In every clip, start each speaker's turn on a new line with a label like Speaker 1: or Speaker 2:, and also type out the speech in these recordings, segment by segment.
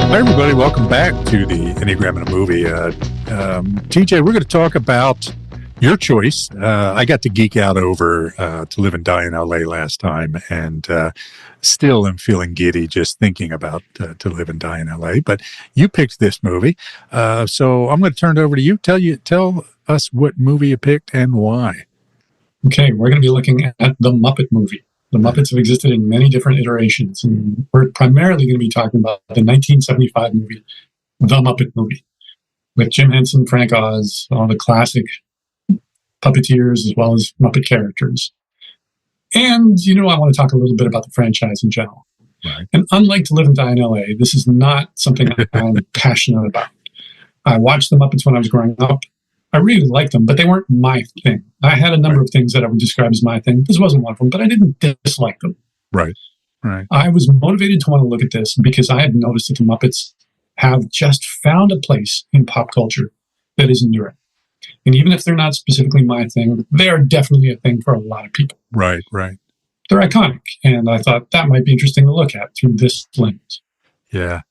Speaker 1: Hi, everybody. Welcome back to the Enneagram in a Movie. TJ, we're going to talk about your choice. I got to geek out over To Live and Die in L.A. last time, and still am feeling giddy just thinking about To Live and Die in L.A., but you picked this movie. So I'm going to turn it over to you. Tell us what movie you picked and why.
Speaker 2: Okay, we're going to be looking at the Muppet Movie. The Muppets have existed in many different iterations, and we're primarily going to be talking about the 1975 movie, The Muppet Movie, with Jim Henson, Frank Oz, all the classic puppeteers as well as Muppet characters. And, I want to talk a little bit about the franchise in general.
Speaker 1: Right.
Speaker 2: And unlike To Live and Die in L.A., this is not something I'm passionate about. I watched the Muppets when I was growing up. I really liked them, but they weren't my thing. I had a number of things that I would describe as my thing. This wasn't one of them, but I didn't dislike them.
Speaker 1: Right.
Speaker 2: I was motivated to want to look at this because I had noticed that the Muppets have just found a place in pop culture that is enduring. And even if they're not specifically my thing, they are definitely a thing for a lot of people.
Speaker 1: Right.
Speaker 2: They're iconic, and I thought that might be interesting to look at through this lens.
Speaker 1: Yeah,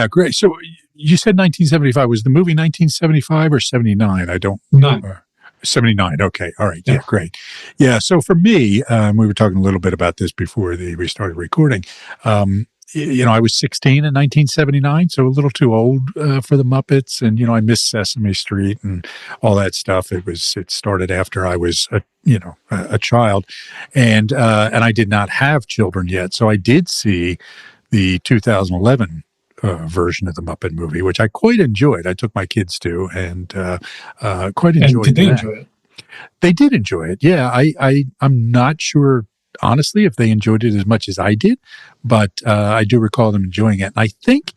Speaker 1: great. So you said 1975. Was the movie 1975 or 79? I don't know. 79. Okay. All right. Yeah, great. Yeah. So for me, we were talking a little bit about this before we started recording. I was 16 in 1979, so a little too old for the Muppets. And, I missed Sesame Street and all that stuff. It started after I was, a child. And I did not have children yet. So I did see the 2011 version of the Muppet Movie, which I quite enjoyed. I took my kids to and quite enjoyed
Speaker 2: it. Did they
Speaker 1: that.
Speaker 2: enjoy it?
Speaker 1: They did enjoy it. Yeah, I'm not sure, honestly, if they enjoyed it as much as I did, but I do recall them enjoying it. And I think,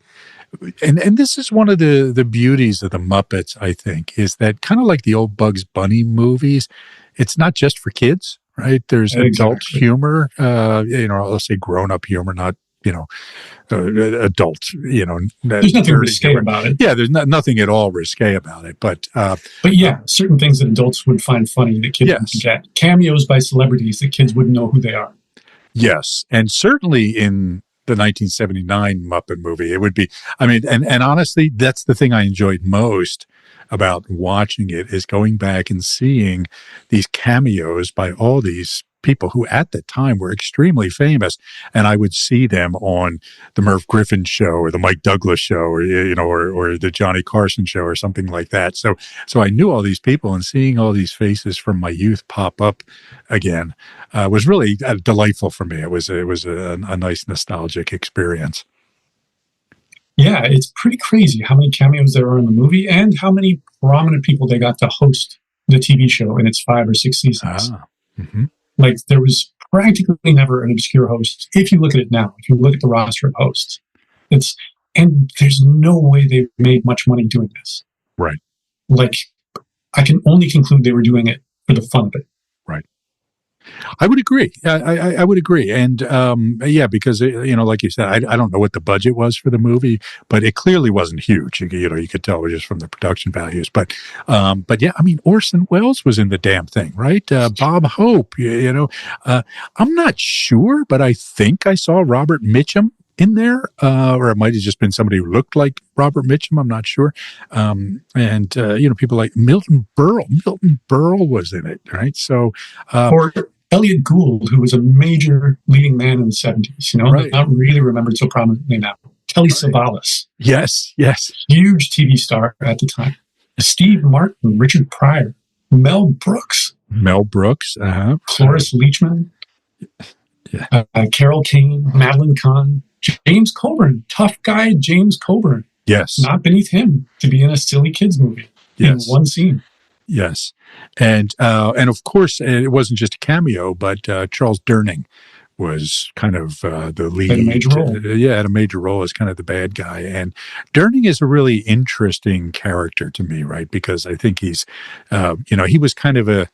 Speaker 1: and this is one of the beauties of the Muppets, I think, is that kind of like the old Bugs Bunny movies, it's not just for kids, right? There's adult humor, I'll say grown-up humor, not adult,
Speaker 2: there's nothing risque about it.
Speaker 1: Yeah, there's nothing at all risque about it. But
Speaker 2: yeah, certain things that adults would find funny that kids wouldn't get. Cameos by celebrities that kids wouldn't know who they are.
Speaker 1: Yes, and certainly in the 1979 Muppet Movie, it would be, and honestly, that's the thing I enjoyed most about watching it, is going back and seeing these cameos by all these people who at the time were extremely famous. And I would see them on the Merv Griffin show or the Mike Douglas show or the Johnny Carson show or something like that. So I knew all these people, and seeing all these faces from my youth pop up again was really delightful for me. It was a nice nostalgic experience.
Speaker 2: Yeah, it's pretty crazy how many cameos there are in the movie and how many prominent people they got to host the TV show in its 5 or 6 seasons. Like, there was practically never an obscure host. If you look at it now, if you look at the roster of hosts, and there's no way they've made much money doing this.
Speaker 1: Right.
Speaker 2: Like, I can only conclude they were doing it for the fun of it.
Speaker 1: Right. I would agree. I would agree. And because, like you said, I don't know what the budget was for the movie, but it clearly wasn't huge. You could tell just from the production values. But yeah, Orson Welles was in the damn thing, right? Bob Hope, I'm not sure, but I think I saw Robert Mitchum in there, or it might have just been somebody who looked like Robert Mitchum. I'm not sure. People like Milton Berle. Milton Berle was in it, right? So,
Speaker 2: or Elliot Gould, who was a major leading man in the 70s,
Speaker 1: right.
Speaker 2: Not really remembered so prominently now. Telly Savalas.
Speaker 1: Yes.
Speaker 2: Huge TV star at the time. Steve Martin, Richard Pryor, Mel Brooks. Cloris Leachman.
Speaker 1: Yeah.
Speaker 2: Carol Kane, Madeline Kahn, James Coburn, tough guy James Coburn.
Speaker 1: Yes.
Speaker 2: Not beneath him to be in a silly kids movie in one scene.
Speaker 1: Yes. And of course, it wasn't just a cameo, but Charles Durning was kind of the lead.
Speaker 2: Had a major role.
Speaker 1: Had a major role as kind of the bad guy. And Durning is a really interesting character to me, right? Because I think he's, he was kind of a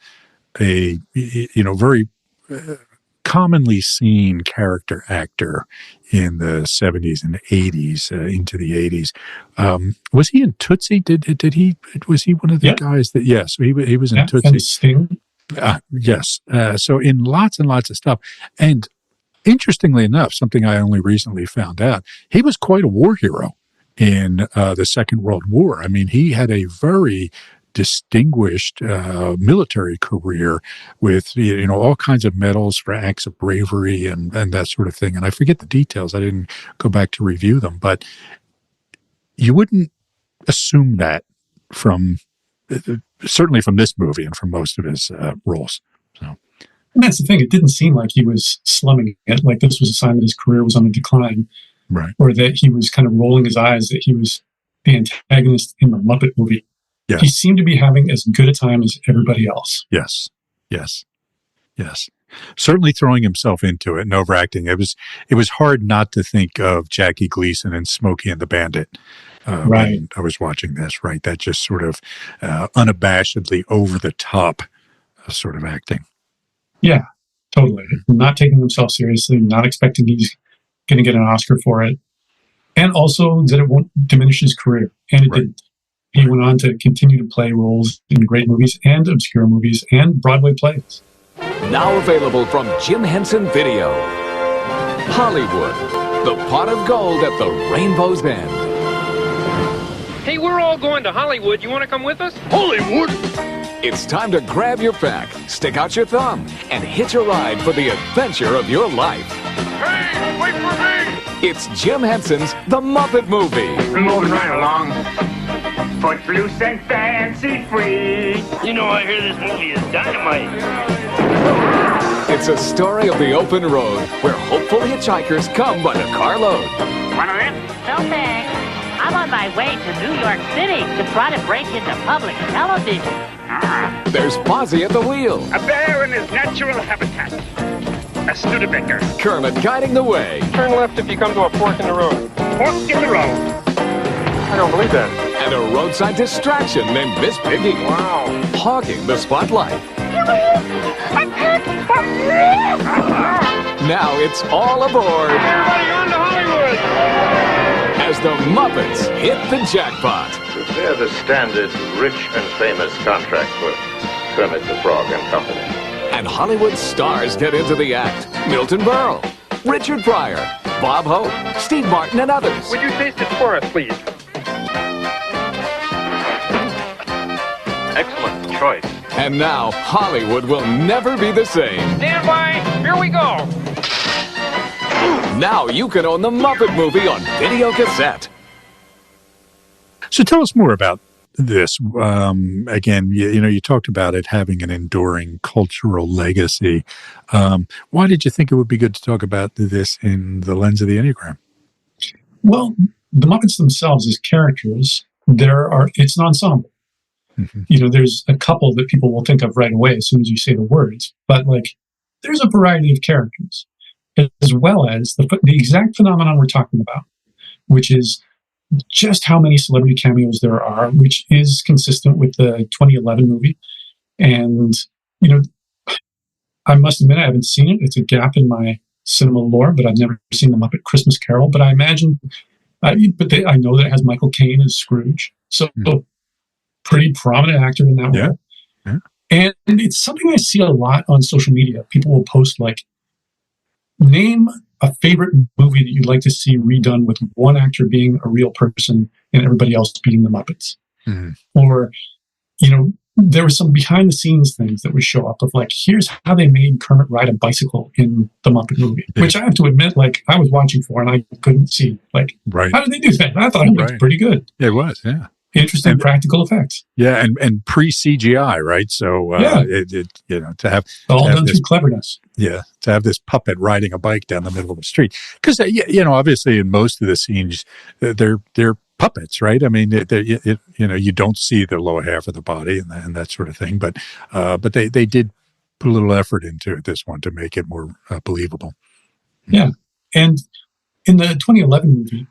Speaker 1: very commonly seen character actor in the 70s and 80s, into the 80s. Was he in Tootsie? Was he one of the guys that, yes, he was in Tootsie.
Speaker 2: And Sting.
Speaker 1: Yes. So in lots and lots of stuff. And Interestingly enough, something I only recently found out, he was quite a war hero in the Second World War. I mean, he had a very distinguished military career with all kinds of medals for acts of bravery and that sort of thing. And I forget the details. I didn't go back to review them, but you wouldn't assume that from certainly from this movie and from most of his roles. So.
Speaker 2: And that's the thing. It didn't seem like he was slumming it, like this was a sign that his career was on the decline,
Speaker 1: right?
Speaker 2: Or that he was kind of rolling his eyes that he was the antagonist in the Muppet movie.
Speaker 1: Yeah.
Speaker 2: He seemed to be having as good a time as everybody else.
Speaker 1: Yes. Certainly throwing himself into it and overacting. It was hard not to think of Jackie Gleason and Smokey and the Bandit when I was watching this, right? That just sort of unabashedly over the top sort of acting.
Speaker 2: Yeah, totally. Not taking himself seriously, not expecting he's going to get an Oscar for it. And also that it won't diminish his career. And it didn't. He went on to continue to play roles in great movies and obscure movies and Broadway plays.
Speaker 3: Now available from Jim Henson Video. Hollywood, the pot of gold at the rainbow's end.
Speaker 4: Hey, we're all going to Hollywood. You want to come with us?
Speaker 5: Hollywood?
Speaker 3: It's time to grab your pack, stick out your thumb, and hitch a ride for the adventure of your life.
Speaker 5: Hey, wait for me!
Speaker 3: It's Jim Henson's The Muppet Movie.
Speaker 5: We're moving right along. Footloose and fancy free.
Speaker 4: You know, I hear this movie is dynamite.
Speaker 3: It's a story of the open road where hopeful hitchhikers come by the carload.
Speaker 5: One of them?
Speaker 6: No thanks. I'm on my way to New York City to try to break into public television.
Speaker 3: There's Fozzie at the wheel.
Speaker 5: A bear in his natural habitat. A Studebaker.
Speaker 3: Kermit guiding the way.
Speaker 4: Turn left if you come to a fork in the road.
Speaker 5: Fork in the road.
Speaker 4: I don't believe that.
Speaker 3: And a roadside distraction named Miss Piggy.
Speaker 4: Wow.
Speaker 3: Hogging the spotlight. Now it's all aboard.
Speaker 4: Everybody on to Hollywood!
Speaker 3: As the Muppets hit the jackpot.
Speaker 7: They're the standard rich and famous contract for Kermit the Frog and Company.
Speaker 3: And Hollywood stars get into the act. Milton Berle, Richard Pryor, Bob Hope, Steve Martin, and others.
Speaker 4: Would you taste it for us, please?
Speaker 7: Excellent choice.
Speaker 3: And now Hollywood will never be the same.
Speaker 4: Stand by. Here we go.
Speaker 3: Now you can own the Muppet Movie on video cassette.
Speaker 1: So tell us more about this. Again, you talked about it having an enduring cultural legacy. Why did you think it would be good to talk about this in the lens of the Enneagram?
Speaker 2: Well, the Muppets themselves as characters, it's an ensemble. Mm-hmm. There's a couple that people will think of right away as soon as you say the words, but there's a variety of characters, as well as the exact phenomenon we're talking about, which is just how many celebrity cameos there are, which is consistent with the 2011 movie. And, I must admit, I haven't seen it. It's a gap in my cinema lore, but I've never seen the Muppet Christmas Carol. But I imagine, I know that it has Michael Caine as Scrooge. So, pretty prominent actor in that role. Yeah. And it's something I see a lot on social media. People will post name a favorite movie that you'd like to see redone with one actor being a real person and everybody else being the Muppets. Mm-hmm. Or, there were some behind the scenes things that would show up of here's how they made Kermit ride a bicycle in the Muppet Movie, which I have to admit, I was watching for and I couldn't see. How did they do that? I thought it looked pretty good.
Speaker 1: It was, yeah.
Speaker 2: Interesting practical effects.
Speaker 1: Yeah, and pre-CGI, right? So to have
Speaker 2: all done through cleverness.
Speaker 1: Yeah, to have this puppet riding a bike down the middle of the street, because obviously in most of the scenes they're puppets, right? I mean, you don't see the lower half of the body and that sort of thing, but they did put a little effort into this one to make it more believable.
Speaker 2: Yeah, and in the 2011 movie,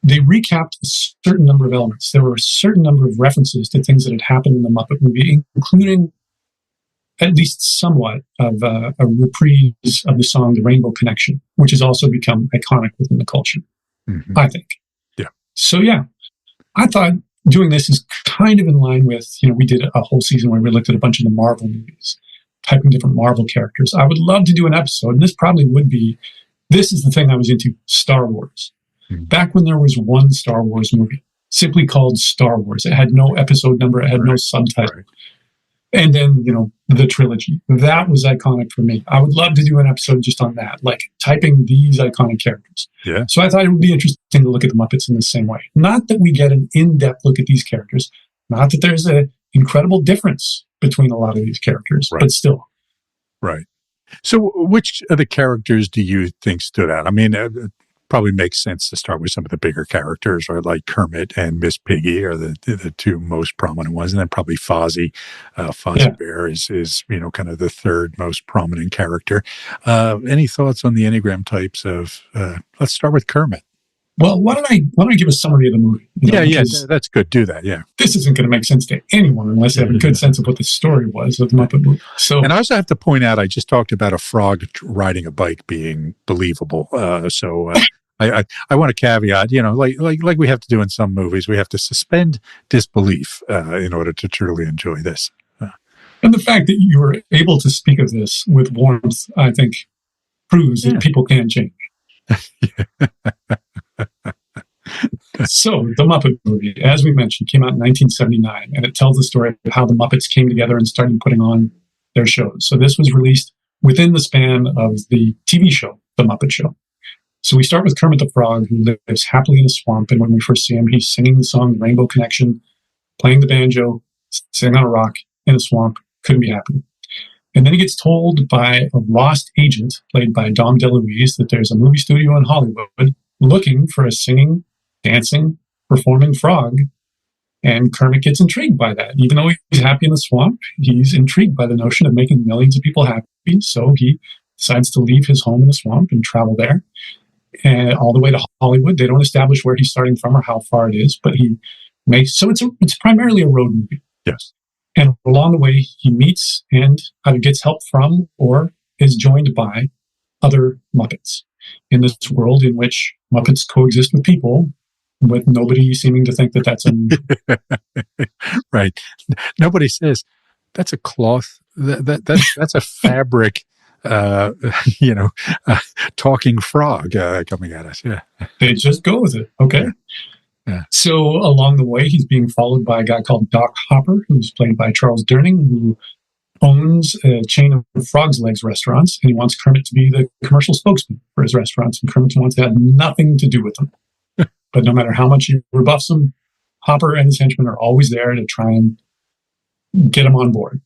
Speaker 2: they recapped a certain number of elements. There were a certain number of references to things that had happened in the Muppet Movie, including at least somewhat of a reprise of the song The Rainbow Connection, which has also become iconic within the culture, I think.
Speaker 1: Yeah.
Speaker 2: So, I thought doing this is kind of in line with, we did a whole season where we looked at a bunch of the Marvel movies. typing different Marvel characters. I would love to do an episode, and this probably would be, this is the thing I was into, Star Wars. Back when there was one Star Wars movie, simply called Star Wars. It had no episode number, it had no subtitle.
Speaker 1: Right.
Speaker 2: And then, the trilogy. That was iconic for me. I would love to do an episode just on that, like typing these iconic characters.
Speaker 1: Yeah.
Speaker 2: So I thought it would be interesting to look at the Muppets in the same way. Not that we get an in-depth look at these characters, not that there's an incredible difference between a lot of these characters,
Speaker 1: Right.
Speaker 2: but still.
Speaker 1: Right. So which of the characters do you think stood out? I mean, it probably makes sense to start with some of the bigger characters, or like Kermit and Miss Piggy are the two most prominent ones. And then probably Fozzie. Fozzie Bear is kind of the third most prominent character. Any thoughts on the Enneagram types of, let's start with Kermit.
Speaker 2: Well, why don't I give a summary of the movie?
Speaker 1: Yeah, that's good. Do that, yeah.
Speaker 2: This isn't going to make sense to anyone unless they have a good sense of what the story was of the Muppet movie. So,
Speaker 1: and I also have to point out, I just talked about a frog riding a bike being believable. I want to caveat, like we have to do in some movies, we have to suspend disbelief in order to truly enjoy this.
Speaker 2: And the fact that you were able to speak of this with warmth, I think, proves that people can change. So, the Muppet Movie, as we mentioned, came out in 1979, and it tells the story of how the Muppets came together and started putting on their shows. So this was released within the span of the TV show, The Muppet Show. So we start with Kermit the Frog, who lives happily in a swamp, and when we first see him, he's singing the song Rainbow Connection, playing the banjo, sitting on a rock in a swamp, couldn't be happier. And then he gets told by a lost agent, played by Dom DeLuise, that there's a movie studio in Hollywood looking for a singing, dancing, performing frog. And Kermit gets intrigued by that. Even though he's happy in the swamp, he's intrigued by the notion of making millions of people happy. So he decides to leave his home in the swamp and travel there, and all the way to Hollywood. They don't establish where he's starting from or how far it is, but he makes, so it's primarily a road movie.
Speaker 1: Yes.
Speaker 2: And along the way, he meets and either gets help from or is joined by other Muppets in this world in which Muppets coexist with people, with nobody seeming to think that that's unusual.
Speaker 1: Right. Nobody says, that's a cloth, that's a fabric, talking frog coming at us. Yeah.
Speaker 2: They just go with it. Okay.
Speaker 1: Yeah.
Speaker 2: So along the way, he's being followed by a guy called Doc Hopper, who's played by Charles Durning, who owns a chain of Frog's Legs restaurants, and he wants Kermit to be the commercial spokesman for his restaurants, and Kermit wants to have nothing to do with them. But no matter how much he rebuffs them, Hopper and his henchmen are always there to try and get him on board.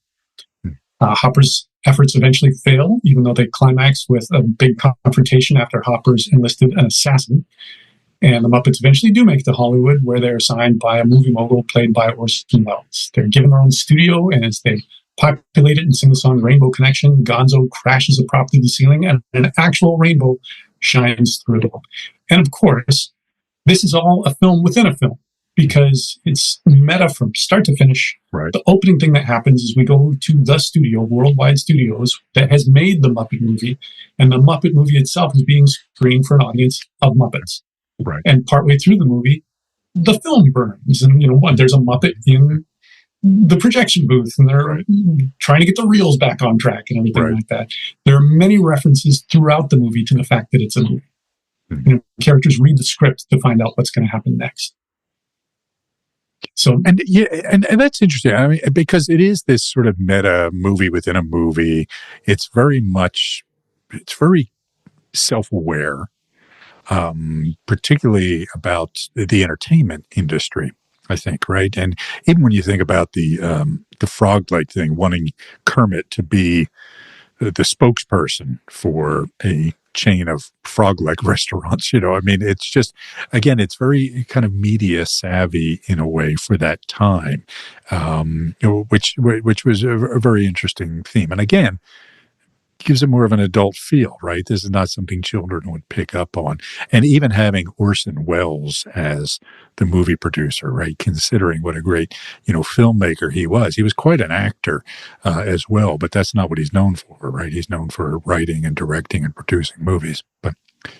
Speaker 2: Hopper's efforts eventually fail, even though they climax with a big confrontation after Hopper's enlisted an assassin. And the Muppets eventually do make it to Hollywood, where they're signed by a movie mogul played by Orson Welles. They're given their own studio, and as they populate it and sing the song Rainbow Connection, Gonzo crashes a prop through the ceiling, and an actual rainbow shines through it all. And of course, this is all a film within a film, because it's meta from start to finish.
Speaker 1: Right.
Speaker 2: The opening thing that happens is we go to the studio, Worldwide Studios, that has made the Muppet Movie, and the Muppet Movie itself is being screened for an audience of Muppets.
Speaker 1: Right.
Speaker 2: And partway through the movie, the film burns, and there's a Muppet in the projection booth, and they're trying to get the reels back on track and everything like that. There are many references throughout the movie to the fact that it's a movie.
Speaker 1: Mm-hmm.
Speaker 2: Characters read the script to find out what's going to happen next. So,
Speaker 1: and that's interesting. I mean, because it is this sort of meta movie within a movie. It's very self-aware, particularly about the entertainment industry, I think, right? And even when you think about the frog-like thing, wanting Kermit to be the spokesperson for a chain of frog-like restaurants, I mean, it's just, again, it's very kind of media savvy in a way for that time, which was a very interesting theme. And again, gives it more of an adult feel, right? This is not something children would pick up on. And even having Orson Welles as the movie producer, right? Considering what a great, filmmaker he was quite an actor as well, but that's not what he's known for, right? He's known for writing and directing and producing movies.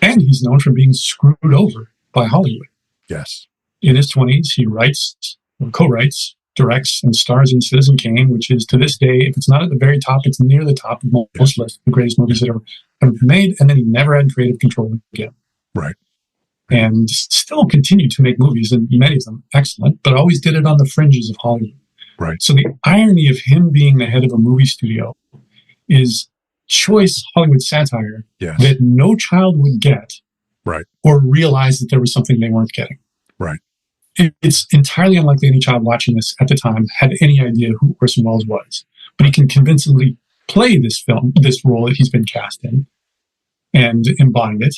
Speaker 2: And he's known for being screwed over by Hollywood.
Speaker 1: Yes.
Speaker 2: In his 20s, he writes or co-writes directs and stars in Citizen Kane, which is, to this day, if it's not at the very top, it's near the top of most lists, the greatest movies that ever been made. And then he never had creative control again.
Speaker 1: Right.
Speaker 2: And still continued to make movies, and many of them excellent, but always did it on the fringes of Hollywood.
Speaker 1: Right.
Speaker 2: So the irony of him being the head of a movie studio is choice Hollywood satire that no child would get,
Speaker 1: right,
Speaker 2: or realize that there was something they weren't getting.
Speaker 1: Right.
Speaker 2: It's entirely unlikely any child watching this at the time had any idea who Orson Welles was, but he can convincingly play this role that he's been cast in, and embodied it.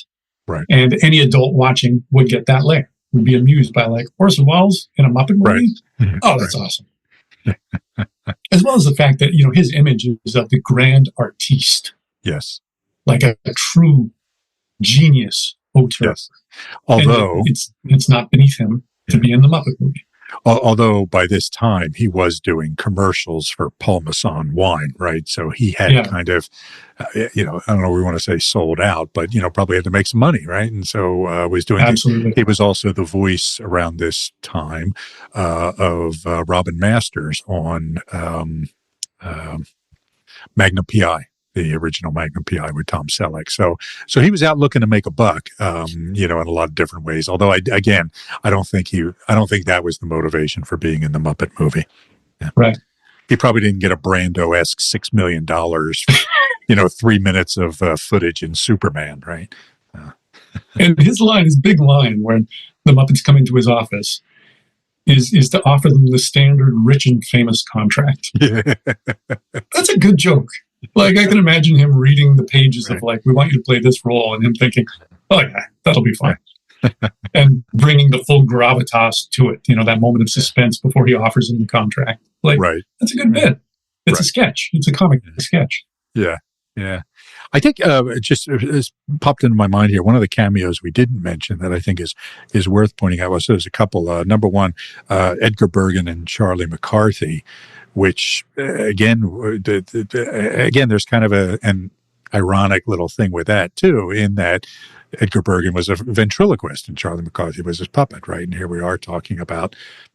Speaker 1: Right.
Speaker 2: And any adult watching would get that layer, would be amused by, like, Orson Welles in a Muppet movie.
Speaker 1: Right.
Speaker 2: Oh, that's awesome. As well as the fact that, his image is of the grand artiste.
Speaker 1: Yes.
Speaker 2: Like a true genius auteur.
Speaker 1: Yes. Although
Speaker 2: it's not beneath him to be in the Muppet movie.
Speaker 1: Although by this time he was doing commercials for Paul Masson wine, right? So he had kind of, I don't know, we want to say sold out, but, probably had to make some money, right? And so was doing,
Speaker 2: absolutely.
Speaker 1: He was also the voice around this time of Robin Masters on Magnum P.I., the original Magnum P.I. with Tom Selleck. So he was out looking to make a buck, in a lot of different ways. Although I don't think that was the motivation for being in the Muppet movie. Yeah.
Speaker 2: Right.
Speaker 1: He probably didn't get a Brando-esque $6 million, 3 minutes of footage in Superman, right?
Speaker 2: And his big line, when the Muppets come into his office, is to offer them the standard rich and famous contract. That's a good joke. Like, I can imagine him reading the pages of, like, we want you to play this role, and him thinking, oh yeah, that'll be fine. And bringing the full gravitas to it, that moment of suspense before he offers him the contract. Like, that's a good bit. It's a sketch. It's a comic sketch.
Speaker 1: Yeah. Yeah. I think it just popped into my mind here. One of the cameos we didn't mention that I think is worth pointing out was there's a couple. Number one, Edgar Bergen and Charlie McCarthy, which again, there's kind of an ironic little thing with that too, in that Edgar Bergen was a ventriloquist and Charlie McCarthy was his puppet, right? And here we are talking about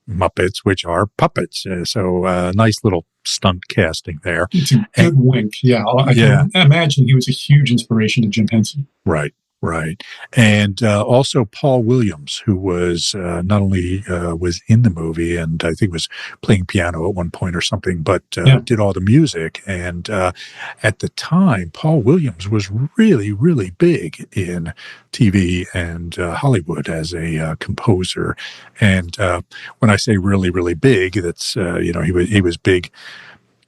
Speaker 1: Muppets, which are puppets. So nice little stunt casting there.
Speaker 2: It's a good wink. Yeah. I can imagine he was a huge inspiration to Jim Henson.
Speaker 1: Right. Right. And also Paul Williams, who was not only was in the movie and I think was playing piano at one point or something, but did all the music. And at the time, Paul Williams was really, really big in TV and Hollywood as a composer. And when I say really, really big, that's, he was big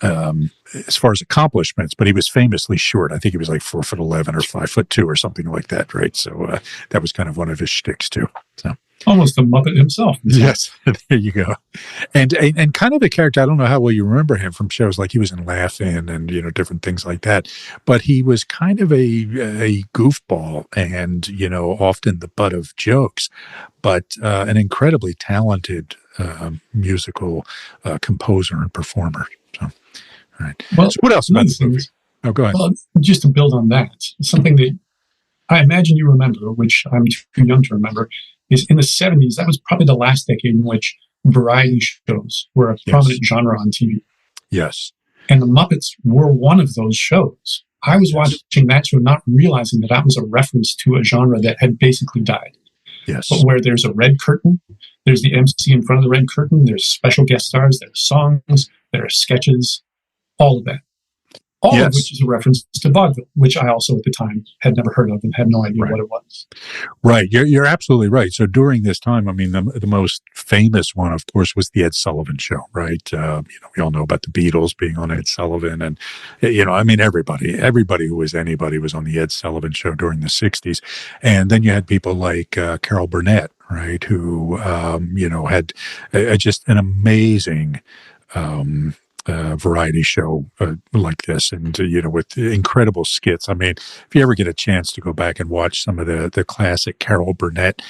Speaker 1: as far as accomplishments, but he was famously short. I think he was like 4'11" or 5'2" or something like that, right? So that was kind of one of his shticks too. So
Speaker 2: almost a Muppet himself.
Speaker 1: Yes, there you go. And kind of a character. I don't know how well you remember him from shows like he was in Laugh-In and different things like that. But he was kind of a goofball and often the butt of jokes, but an incredibly talented musical composer and performer. So. Right.
Speaker 2: Well,
Speaker 1: so what else about this movie? Oh, go ahead.
Speaker 2: Well, just to build on that, something that I imagine you remember, which I'm too young to remember, is in the 70s, that was probably the last decade in which variety shows were a prominent genre on TV.
Speaker 1: Yes.
Speaker 2: And the Muppets were one of those shows. I was watching that show not realizing that was a reference to a genre that had basically died.
Speaker 1: Yes.
Speaker 2: But where there's a red curtain, there's the MC in front of the red curtain, there's special guest stars, there's songs, there are sketches, all of that. All of which is a reference to vaudeville, which I also at the time had never heard of and had no idea what it was.
Speaker 1: Right. You're absolutely right. So during this time, I mean, the most famous one, of course, was the Ed Sullivan Show, right? We all know about the Beatles being on Ed Sullivan. And, I mean, everybody who was anybody was on the Ed Sullivan Show during the 60s. And then you had people like Carol Burnett, right, who, had just an amazing variety show like this, and with incredible skits. I mean, if you ever get a chance to go back and watch some of the classic Carol Burnett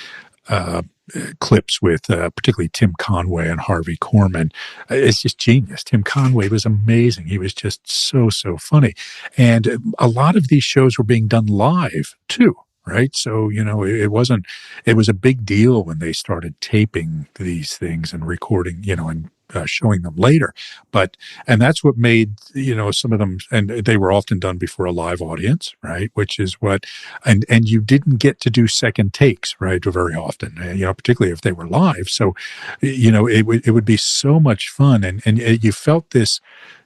Speaker 1: clips with particularly Tim Conway and Harvey Korman, it's just genius. Tim Conway was amazing. He was just so funny, and a lot of these shows were being done live too. Right. So, it was a big deal when they started taping these things and recording, and showing them later. And that's what made, some of them, and they were often done before a live audience, right? Which is and you didn't get to do second takes, right? Very often, particularly if they were live. So, it would be so much fun. And you felt this,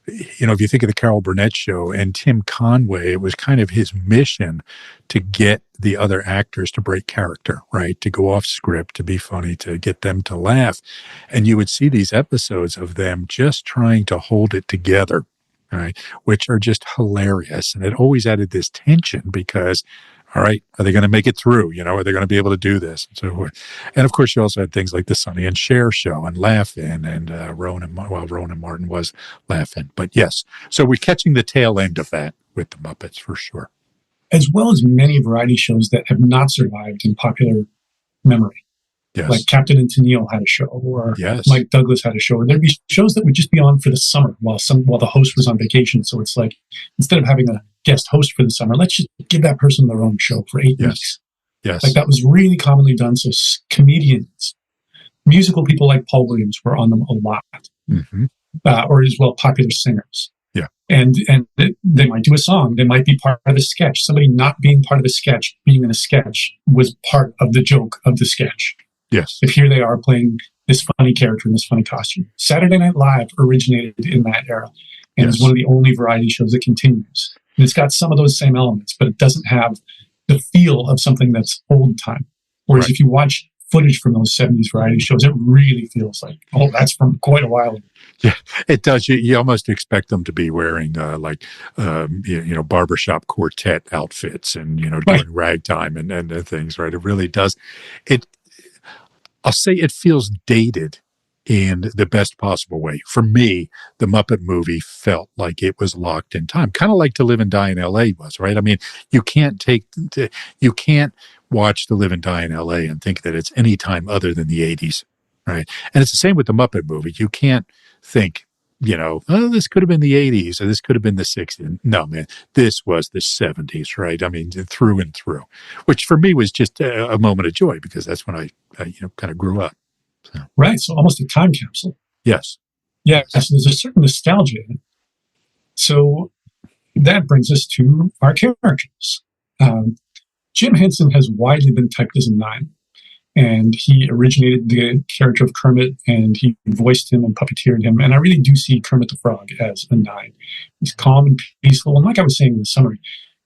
Speaker 1: if you think of the Carol Burnett show and Tim Conway, it was kind of his mission to get the other actors to break character, right? To go off script, to be funny, to get them to laugh. And you would see these episodes of them just trying to hold it together, right? Which are just hilarious. And it always added this tension because, all right, are they going to make it through? Are they going to be able to do this? And so forth. And of course, you also had things like the Sonny and Cher show and Laugh-In and Rowan and Martin was Laugh-In. But yes, so we're catching the tail end of that with the Muppets for sure.
Speaker 2: As well as many variety shows that have not survived in popular memory.
Speaker 1: Yes.
Speaker 2: Like Captain and Tennille had a show, or
Speaker 1: yes.
Speaker 2: Mike Douglas had a show. Or there'd be shows that would just be on for the summer while the host was on vacation. So it's like, instead of having a guest host for the summer, let's just give that person their own show for 8 weeks.
Speaker 1: Yes.
Speaker 2: Like that was really commonly done. So comedians, musical people like Paul Williams were on them a lot, or as well popular singers.
Speaker 1: Yeah.
Speaker 2: And they might do a song. They might be part of a sketch. Somebody not being part of a sketch, being in a sketch was part of the joke of the sketch.
Speaker 1: Yes.
Speaker 2: If here they are playing this funny character in this funny costume. Saturday Night Live originated in that era and is one of the only variety shows that continues. And it's got some of those same elements, but it doesn't have the feel of something that's old time. Whereas if you watch footage from those 70s variety shows, it really feels like, that's from quite a while ago.
Speaker 1: Yeah, it does. You almost expect them to be wearing barbershop quartet outfits and, doing ragtime and things, right? It really does. I'll say it feels dated in the best possible way. For me, the Muppet Movie felt like it was locked in time, kind of like To Live and Die in L.A. was, right? I mean, you can't watch To Live and Die in L.A. and think that it's any time other than the 80s, right? And it's the same with the Muppet Movie. You can't think, this could have been the 80s or this could have been the 60s. No, man, this was the 70s, right? I mean, through and through, which for me was just a moment of joy because that's when I kind of grew up. So.
Speaker 2: Right. So almost a time capsule.
Speaker 1: Yes.
Speaker 2: Yeah. So there's a certain nostalgia in it. So that brings us to our characters. Jim Henson has widely been typed as a 9. And he originated the character of Kermit, and he voiced him and puppeteered him. And I really do see Kermit the Frog as a 9. He's calm and peaceful. And like I was saying in the summary,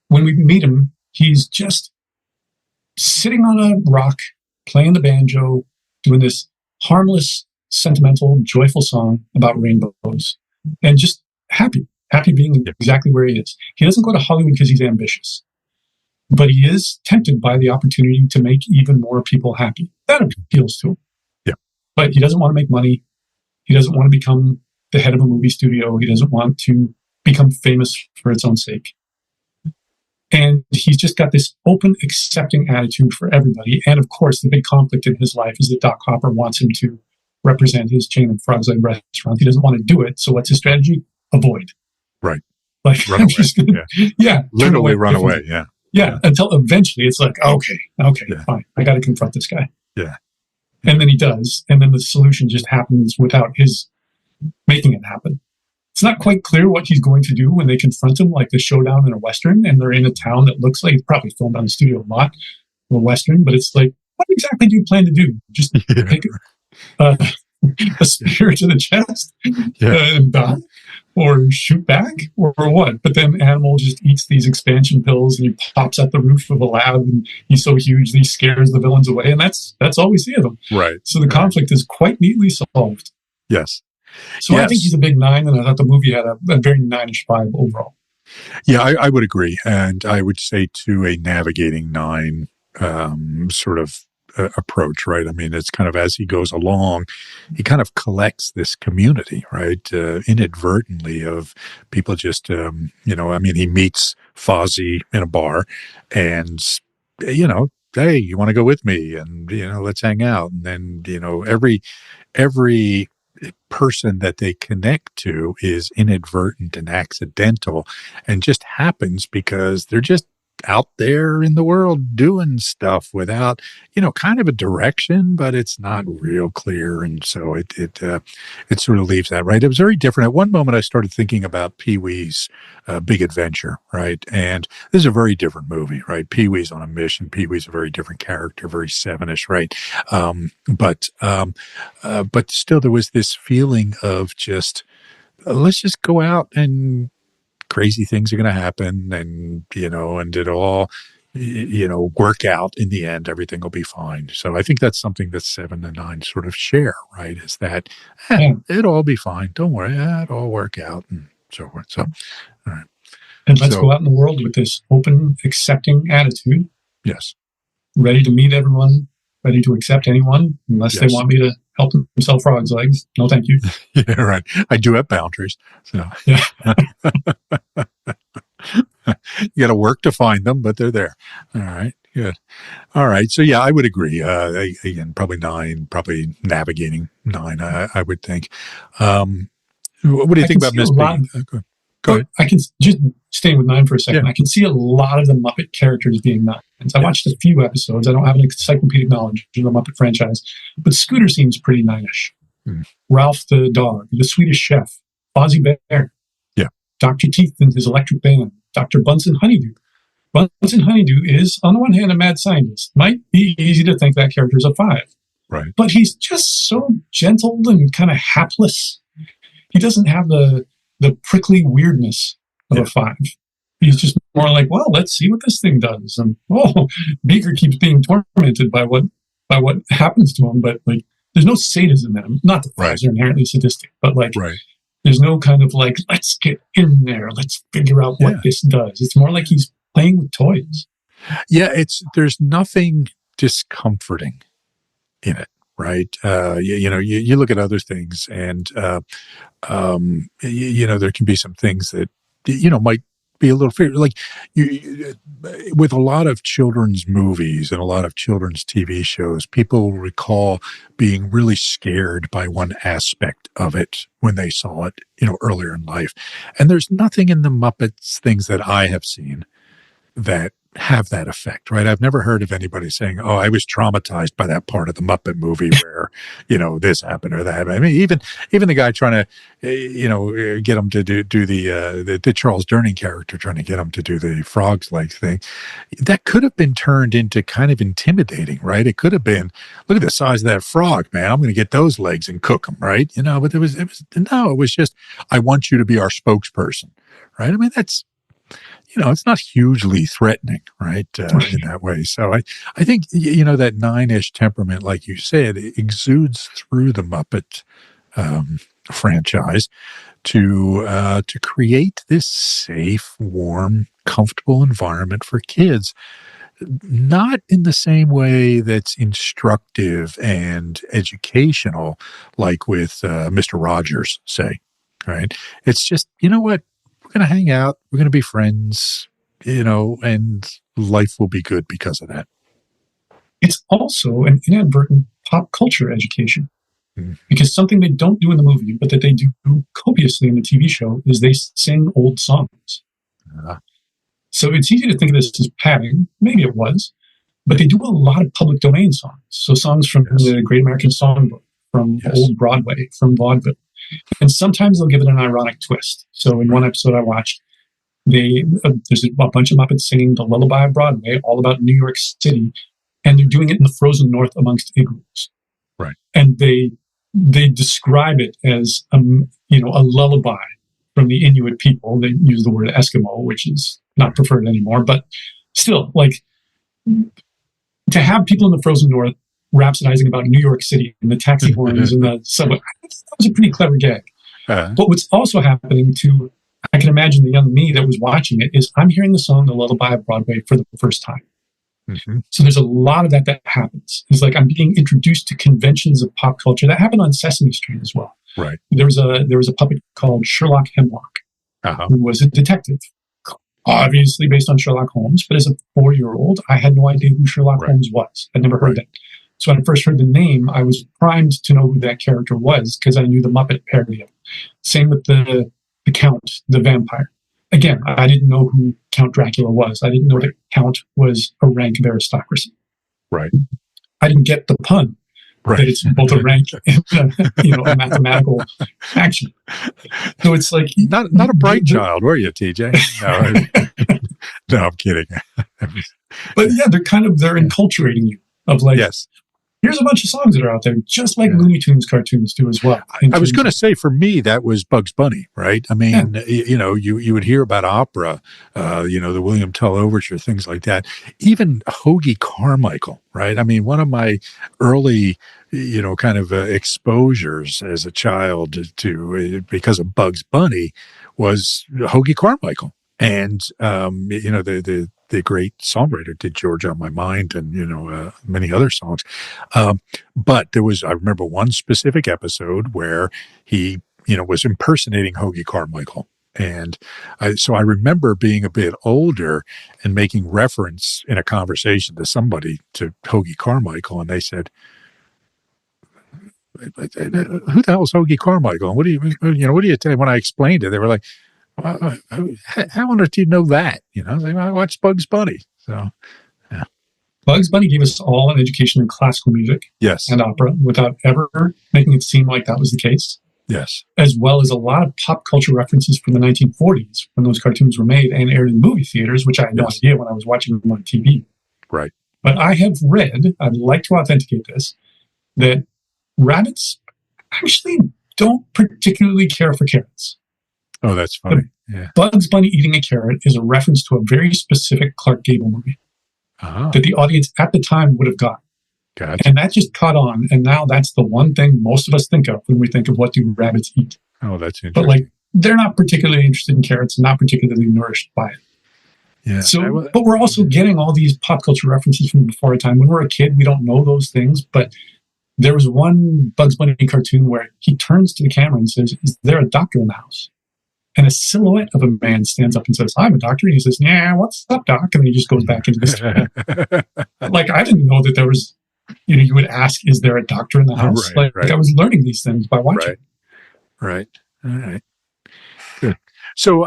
Speaker 2: when we meet him, he's just sitting on a rock, playing the banjo, doing this harmless, sentimental, joyful song about rainbows, and just happy being exactly where he is. He doesn't go to Hollywood because he's ambitious. But he is tempted by the opportunity to make even more people happy. That appeals to him.
Speaker 1: Yeah.
Speaker 2: But he doesn't want to make money. He doesn't want to become the head of a movie studio. He doesn't want to become famous for its own sake. And he's just got this open, accepting attitude for everybody. And of course, the big conflict in his life is that Doc Hopper wants him to represent his chain of Frog's Leg restaurants. He doesn't want to do it. So what's his strategy? Avoid.
Speaker 1: Right.
Speaker 2: Like,
Speaker 1: run away. Literally run away. Yeah.
Speaker 2: Yeah, until eventually it's like, okay, fine. I got to confront this guy.
Speaker 1: Yeah.
Speaker 2: And then he does. And then the solution just happens without his making it happen. It's not quite clear what he's going to do when they confront him, like the showdown in a Western, and they're in a town that looks like it's probably filmed on the studio lot, a Western, but it's like, what exactly do you plan to do? Just take a spear to the chest and die? Or shoot back, or what? But then Animal just eats these expansion pills, and he pops out the roof of a lab, and he's so huge that he scares the villains away, and that's all we see of him.
Speaker 1: Right.
Speaker 2: So the conflict is quite neatly solved.
Speaker 1: Yes.
Speaker 2: So I think he's a big 9, and I thought the movie had a very 9-ish vibe overall.
Speaker 1: Yeah, I would agree, and I would say to a navigating 9 sort of approach, right? I mean, it's kind of as he goes along, he kind of collects this community, right? Inadvertently of people just, I mean, he meets Fozzie in a bar and, hey, you want to go with me? And, let's hang out. And then, every person that they connect to is inadvertent and accidental and just happens because they're just out there in the world doing stuff without, kind of a direction, but it's not real clear. And so it sort of leaves that, right? It was very different. At one moment, I started thinking about Pee-wee's Big Adventure, right? And this is a very different movie, right? Pee-wee's on a mission. Pee-wee's a very different character, very Sevenish, right? But still, there was this feeling of just, let's just go out and crazy things are going to happen, and it'll all, work out in the end. Everything will be fine. So I think that's something that 7 and 9 sort of share, right? Is that it'll all be fine. Don't worry, it'll all work out, and so forth. So, all right.
Speaker 2: And let's go out in the world with this open, accepting attitude.
Speaker 1: Yes.
Speaker 2: Ready to meet everyone, ready to accept anyone, unless they want me to help them sell frogs' legs. No, thank you.
Speaker 1: Yeah, right. I do have boundaries. So
Speaker 2: yeah.
Speaker 1: You got to work to find them, but they're there. All right. Good. All right. So yeah, I would agree. Again, probably 9, probably navigating 9, I would think. What do you think about Miss B? Go ahead.
Speaker 2: I can just stay with 9 for a second.
Speaker 1: Yeah.
Speaker 2: I can see a lot of the Muppet characters being 9s. I watched a few episodes. I don't have an encyclopedic knowledge of the Muppet franchise, but Scooter seems pretty 9ish. Ralph the dog, the Swedish chef, Fozzie Bear, Dr. Teeth and his electric band, Dr. Bunsen Honeydew. Bunsen Honeydew is, on the one hand, a mad scientist. Might be easy to think that character's a 5.
Speaker 1: Right.
Speaker 2: But he's just so gentle and kind of hapless. He doesn't have the prickly weirdness of a 5. He's just more like, well, let's see what this thing does. And Beaker keeps being tormented by what happens to him, but like there's no sadism in him. Not that 5s are inherently sadistic, but like there's no kind of like, let's get in there, let's figure out what this does. It's more like he's playing with toys.
Speaker 1: Yeah, there's nothing discomforting in it. Right. You look at other things and, there can be some things that, might be a little like with a lot of children's movies and a lot of children's TV shows, people recall being really scared by one aspect of it when they saw it, earlier in life. And there's nothing in the Muppets things that I have seen that have that effect, right? I've never heard of anybody saying, "Oh, I was traumatized by that part of the Muppet movie where, this happened or that." I mean, even the guy trying to, get him to do the Charles Durning character, trying to get him to do the frog's leg thing, that could have been turned into kind of intimidating, right? It could have been, look at the size of that frog, man. I'm going to get those legs and cook them, right? But it was just, I want you to be our spokesperson, right? I mean, that's. It's not hugely threatening, right, in that way. So I think, that 9-ish temperament, like you said, exudes through the Muppet franchise to create this safe, warm, comfortable environment for kids. Not in the same way that's instructive and educational, like with Mr. Rogers, say, right? It's just, you know what? We're going to hang out. We're going to be friends, and life will be good because of that.
Speaker 2: It's also an inadvertent pop culture education because something they don't do in the movie, but that they do copiously in the TV show is they sing old songs. So it's easy to think of this as padding. Maybe it was, but they do a lot of public domain songs. So songs from the Great American Songbook, from old Broadway, from vaudeville. And sometimes they'll give it an ironic twist. So in one episode I watched, there's a bunch of Muppets singing the Lullaby of Broadway, all about New York City, and they're doing it in the frozen north amongst igloos.
Speaker 1: Right.
Speaker 2: And they describe it as a lullaby from the Inuit people. They use the word Eskimo, which is not preferred anymore, but still, like, to have people in the frozen north rhapsodizing about New York City and the taxi horns and the subway. That was a pretty clever gag. But what's also happening to, I can imagine the young me that was watching it, is I'm hearing the song, The Lullaby of Broadway, for the first time. So there's a lot of that happens. It's like I'm being introduced to conventions of pop culture that happened on Sesame Street as well.
Speaker 1: Right.
Speaker 2: There was a puppet called Sherlock Hemlock, who was a detective, obviously based on Sherlock Holmes. But as a 4-year-old, I had no idea who Sherlock Holmes was. I'd never heard that. So when I first heard the name, I was primed to know who that character was because I knew the Muppet parody of it. Same with the Count, the vampire. Again, I didn't know who Count Dracula was. I didn't know that Count was a rank of aristocracy.
Speaker 1: Right.
Speaker 2: I didn't get the pun
Speaker 1: Right.
Speaker 2: that it's both a rank and a mathematical action. So it's like
Speaker 1: not a bright child, were you, TJ? No, no, I'm kidding.
Speaker 2: But yeah, they're enculturating you of like,
Speaker 1: yes.
Speaker 2: Here's a bunch of songs that are out there, just like Looney Tunes cartoons do as well.
Speaker 1: I was going to say, for me, that was Bugs Bunny, right? I mean, you would hear about opera, the William Tell Overture, things like that. Even Hoagie Carmichael, right? I mean, one of my early, kind of exposures as a child to because of Bugs Bunny was Hoagie Carmichael. And, the great songwriter did Georgia on My Mind and, many other songs. But I remember one specific episode where he, was impersonating Hoagie Carmichael. And so I remember being a bit older and making reference in a conversation to somebody to Hoagie Carmichael. And they said, who the hell is Hoagie Carmichael? And what do you tell? When I explained it, they were like, how on earth do you know that? I was like, I watched Bugs Bunny. So, yeah.
Speaker 2: Bugs Bunny gave us all an education in classical music and opera without ever making it seem like that was the case.
Speaker 1: Yes.
Speaker 2: As well as a lot of pop culture references from the 1940s when those cartoons were made and aired in movie theaters, which I had no idea when I was watching them on TV.
Speaker 1: Right.
Speaker 2: But I have read, I'd like to authenticate this, that rabbits actually don't particularly care for carrots.
Speaker 1: Oh, that's funny. Yeah.
Speaker 2: Bugs Bunny eating a carrot is a reference to a very specific Clark Gable movie that the audience at the time would have gotten.
Speaker 1: Gotcha.
Speaker 2: And that just caught on. And now that's the one thing most of us think of when we think of what do rabbits eat.
Speaker 1: Oh, that's interesting.
Speaker 2: But like, they're not particularly interested in carrots, not particularly nourished by it.
Speaker 1: Yeah.
Speaker 2: So, but we're also getting all these pop culture references from before our time. When we're a kid, we don't know those things. But there was one Bugs Bunny cartoon where he turns to the camera and says, "Is there a doctor in the house?" And a silhouette of a man stands up and says, "I'm a doctor." And he says, "Yeah, what's up, doc?" And then he just goes back into this. Like, I didn't know that there was, you would ask, "Is there a doctor in the house?" Right. I was learning these things by watching.
Speaker 1: Right. All right. Good. So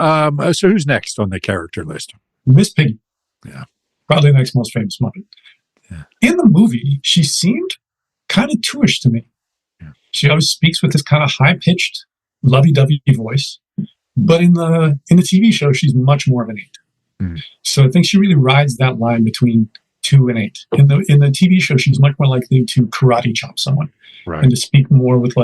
Speaker 1: who's next on the character list?
Speaker 2: Miss Piggy.
Speaker 1: Yeah.
Speaker 2: Probably the next most famous Muppet.
Speaker 1: Yeah.
Speaker 2: In the movie, she seemed kind of two-ish to me. Yeah. She always speaks with this kind of high-pitched, lovey-dovey voice. But in the TV show, she's much more of an 8. Mm. So I think she really rides that line between 2 and 8. In the TV show, she's much more likely to karate chop someone and to speak more with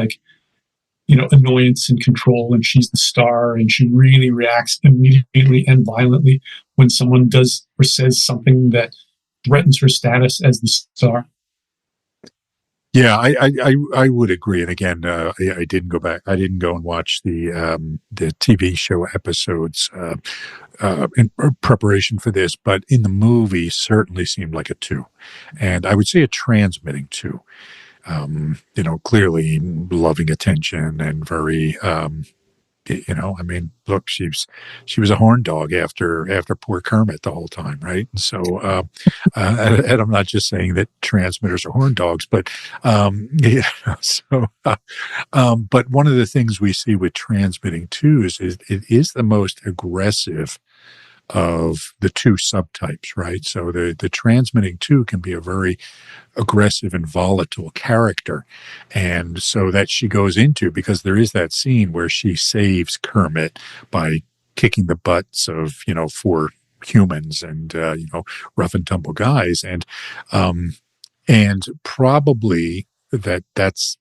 Speaker 2: annoyance and control. And she's the star, and she really reacts immediately and violently when someone does or says something that threatens her status as the star.
Speaker 1: Yeah, I would agree. And again, I didn't go back. I didn't go and watch the TV show episodes in preparation for this, but in the movie, certainly seemed like a 2, and I would say a transmitting 2. Clearly loving attention and very. Look, she was a horn dog after poor Kermit the whole time, right? And so, and I'm not just saying that transmitters are horn dogs, but but one of the things we see with transmitting too is it is the most aggressive of the 2 subtypes, right? So the transmitting 2 can be a very aggressive and volatile character. And so that she goes into, because there is that scene where she saves Kermit by kicking the butts of, 4 humans and, rough and tumble guys. And probably that's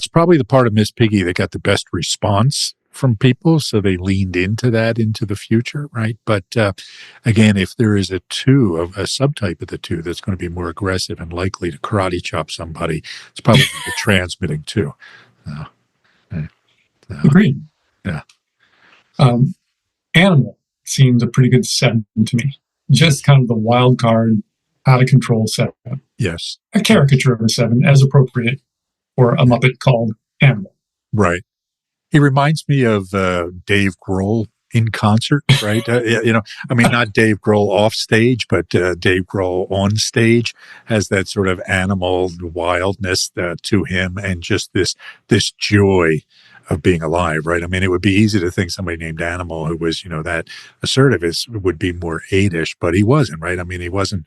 Speaker 1: probably the part of Miss Piggy that got the best response from people, so they leaned into that into the future, right? But again, if there is a subtype of the 2 that's going to be more aggressive and likely to karate chop somebody, it's probably the transmitting 2.
Speaker 2: Agreed.
Speaker 1: Yeah.
Speaker 2: Animal seems a pretty good 7 to me. Just kind of the wild card, out of control 7.
Speaker 1: Yes.
Speaker 2: A caricature of a 7, as appropriate for a Muppet called Animal.
Speaker 1: Right. He reminds me of Dave Grohl in concert, right? Not Dave Grohl off stage, but Dave Grohl on stage has that sort of animal wildness to him, and just this joy of being alive, right? I mean, it would be easy to think somebody named Animal who was, that assertive would be more eight-ish, but he wasn't, right? I mean, he wasn't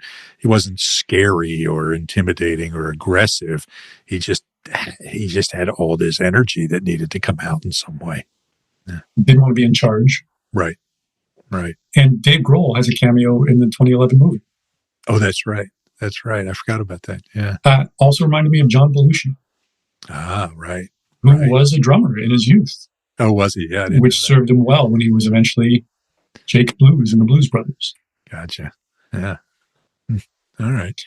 Speaker 1: scary or intimidating or aggressive. He just had all this energy that needed to come out in some way. Yeah.
Speaker 2: Didn't want to be in charge.
Speaker 1: Right.
Speaker 2: And Dave Grohl has a cameo in the 2011 movie.
Speaker 1: Oh, that's right. That's right. I forgot about that. Yeah.
Speaker 2: Also reminded me of John Belushi.
Speaker 1: Ah, right.
Speaker 2: Who was a drummer in his youth.
Speaker 1: Oh, was he? Yeah.
Speaker 2: Which served him well when he was eventually Jake Blues in the Blues Brothers.
Speaker 1: Gotcha. Yeah. All right.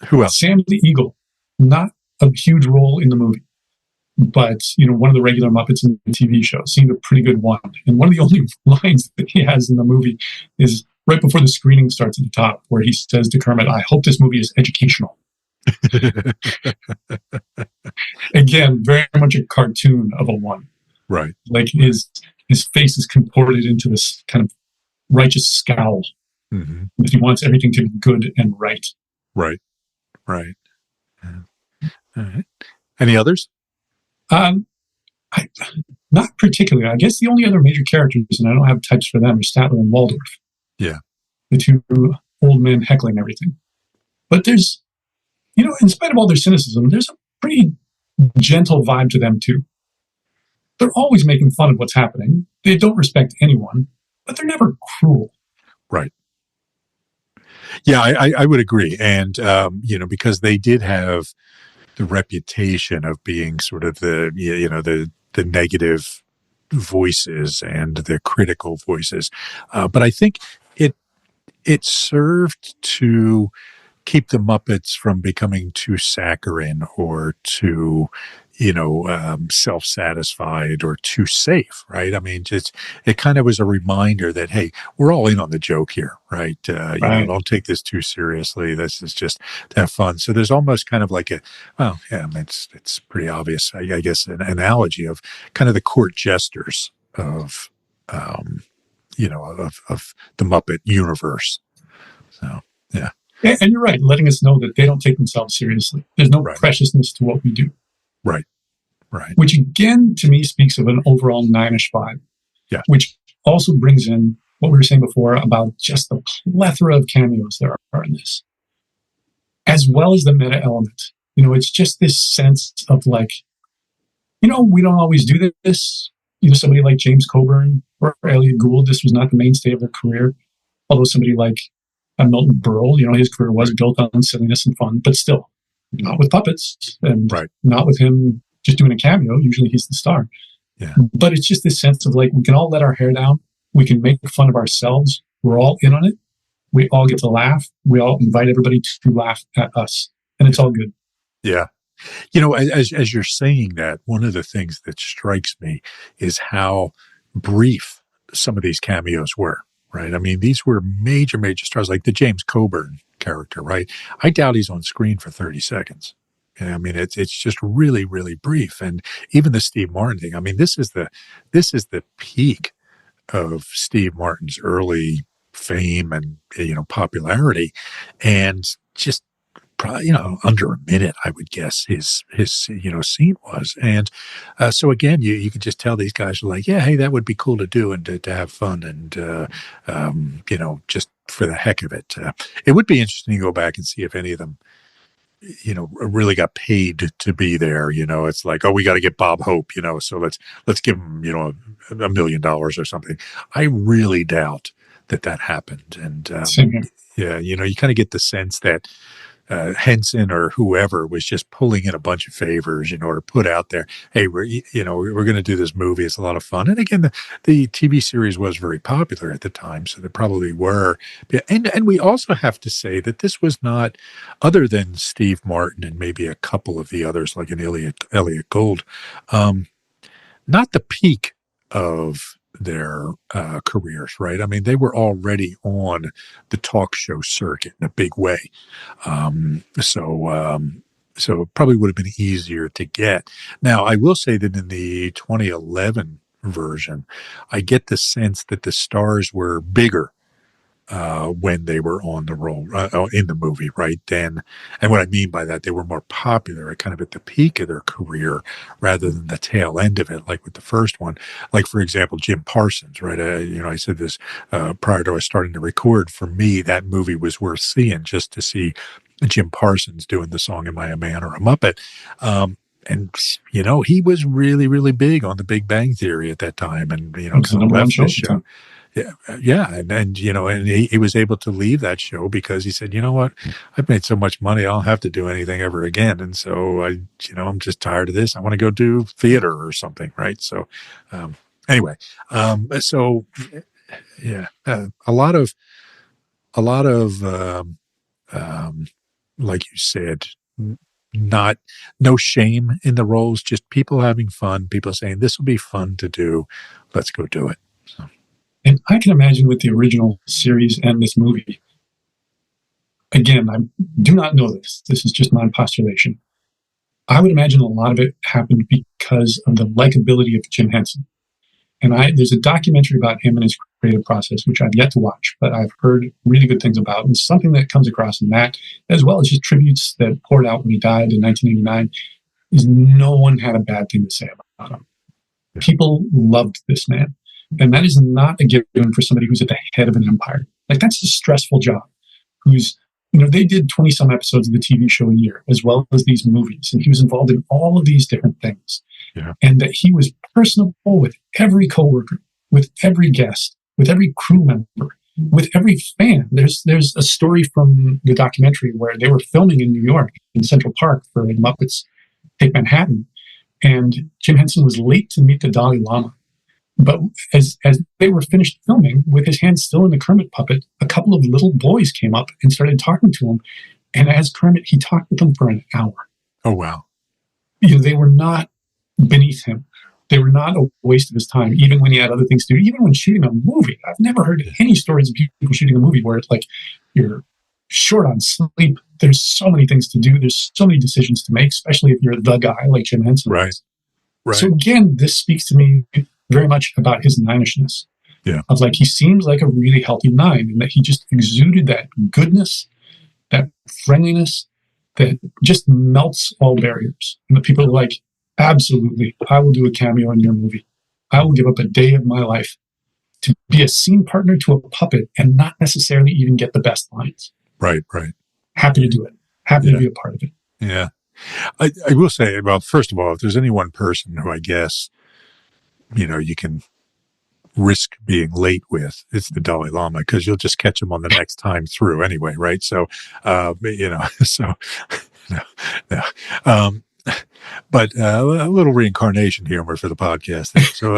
Speaker 1: Who else?
Speaker 2: Sam the Eagle. Not a huge role in the movie, but, one of the regular Muppets in the TV show. Seemed a pretty good one. And one of the only lines that he has in the movie is right before the screening starts at the top, where he says to Kermit, "I hope this movie is educational." Again, very much a cartoon of a one.
Speaker 1: Right.
Speaker 2: Like his face is contorted into this kind of righteous scowl.
Speaker 1: Mm-hmm.
Speaker 2: That he wants everything to be good and right.
Speaker 1: Right. Yeah. All right. Any others?
Speaker 2: Not particularly. I guess the only other major characters, and I don't have types for them, are Statler and Waldorf.
Speaker 1: Yeah.
Speaker 2: The two old men heckling everything. But there's, in spite of all their cynicism, there's a pretty gentle vibe to them too. They're always making fun of what's happening. They don't respect anyone, but they're never cruel.
Speaker 1: Right. Yeah, I would agree. And, because they did have the reputation of being sort of the negative voices and the critical voices. But I think it served to keep the Muppets from becoming too saccharine or too, self-satisfied or too safe, right? I mean, it kind of was a reminder that, hey, we're all in on the joke here, right? Don't take this too seriously. This is just to have fun. So there's almost kind of like it's pretty obvious, I guess, an analogy of kind of the court jesters of the Muppet universe. So, yeah.
Speaker 2: And you're right, letting us know that they don't take themselves seriously. There's no preciousness to what we do.
Speaker 1: Right.
Speaker 2: Which again, to me, speaks of an overall nine-ish vibe.
Speaker 1: Yeah.
Speaker 2: Which also brings in what we were saying before about just the plethora of cameos there are in this. As well as the meta element. It's just this sense of like, we don't always do this. Somebody like James Coburn or Elliot Gould, this was not the mainstay of their career. Although somebody like Milton Berle, his career was built on silliness and fun, but still not with puppets and not with him just doing a cameo. Usually he's the star.
Speaker 1: Yeah.
Speaker 2: But it's just this sense of like, we can all let our hair down. We can make fun of ourselves. We're all in on it. We all get to laugh. We all invite everybody to laugh at us. And it's all good.
Speaker 1: Yeah. As you're saying that, one of the things that strikes me is how brief some of these cameos were. Right. I mean, these were major stars, like the James Coburn character. Right. I doubt he's on screen for 30 seconds. I mean, it's just really, really brief. And even the Steve Martin thing. I mean, this is the peak of Steve Martin's early fame and popularity, and just probably under a minute, I would guess his scene was. And so again, you could just tell these guys are like, yeah, hey, that would be cool to do and to have fun and just for the heck of it. It would be interesting to go back and see if any of them really got paid to be there. It's like, oh, we got to get Bob Hope, so let's give him $1 million or something. I really doubt that happened. And yeah, you kind of get the sense that Henson or whoever was just pulling in a bunch of favors, or put out there, hey, we're going to do this movie. It's a lot of fun. And again, the TV series was very popular at the time, so there probably were. And we also have to say that this was not, other than Steve Martin and maybe a couple of the others like an Elliot Gould, not the peak of their careers, right? I mean, they were already on the talk show circuit in a big way. So it probably would have been easier to get. Now, I will say that in the 2011 version, I get the sense that the stars were bigger when they were on the role in the movie, right? Then, and what I mean by that, they were more popular, kind of at the peak of their career, rather than the tail end of it, like with the first one. Like for example, Jim Parsons, right? I said this prior to us starting to record. For me, that movie was worth seeing just to see Jim Parsons doing the song "Am I a Man or a Muppet?" And he was really, really big on The Big Bang Theory at that time, and
Speaker 2: It was the
Speaker 1: kind of
Speaker 2: number one
Speaker 1: left
Speaker 2: show
Speaker 1: the
Speaker 2: at the
Speaker 1: show.
Speaker 2: time.
Speaker 1: Yeah, and he was able to leave that show because he said, you know what, I've made so much money, I don't have to do anything ever again, and so I'm just tired of this. I want to go do theater or something, right? So, anyway, so yeah, a lot of like you said, not no shame in the roles, just people having fun, people saying this will be fun to do, let's go do it. So.
Speaker 2: And I can imagine with the original series and this movie, again, I do not know this. This is just my postulation. I would imagine a lot of it happened because of the likability of Jim Henson. And there's a documentary about him and his creative process, which I've yet to watch, but I've heard really good things about. And something that comes across in that, as well as just tributes that poured out when he died in 1989, is no one had a bad thing to say about him. People loved this man. And that is not a given for somebody who's at the head of an empire. Like, that's a stressful job. They did 20 some episodes of the TV show a year, as well as these movies. And he was involved in all of these different things.
Speaker 1: Yeah.
Speaker 2: And that he was personable with every coworker, with every guest, with every crew member, with every fan. There's a story from the documentary where they were filming in New York in Central Park for Muppets Take Manhattan. And Jim Henson was late to meet the Dalai Lama. But as they were finished filming, with his hand still in the Kermit puppet, a couple of little boys came up and started talking to him. And as Kermit, he talked with them for an hour.
Speaker 1: Oh, wow.
Speaker 2: They were not beneath him. They were not a waste of his time, even when he had other things to do. Even when shooting a movie, I've never heard any stories of people shooting a movie where it's like you're short on sleep. There's so many things to do. There's so many decisions to make, especially if you're the guy like Jim Henson.
Speaker 1: Right.
Speaker 2: So again, this speaks to me very much about his ninishness.
Speaker 1: Yeah.
Speaker 2: Of like, he seems like a really healthy nine, and that he just exuded that goodness, that friendliness, that just melts all barriers. And the people are like, absolutely, I will do a cameo in your movie. I will give up a day of my life to be a scene partner to a puppet and not necessarily even get the best lines.
Speaker 1: Right.
Speaker 2: Happy to do it. Happy to be a part of it.
Speaker 1: Yeah. I will say, well, first of all, if there's any one person who I guess, you can risk being late with, it's the Dalai Lama, because you'll just catch him on the next time through anyway, right? So, so, no. But a little reincarnation humor for the podcast there. So,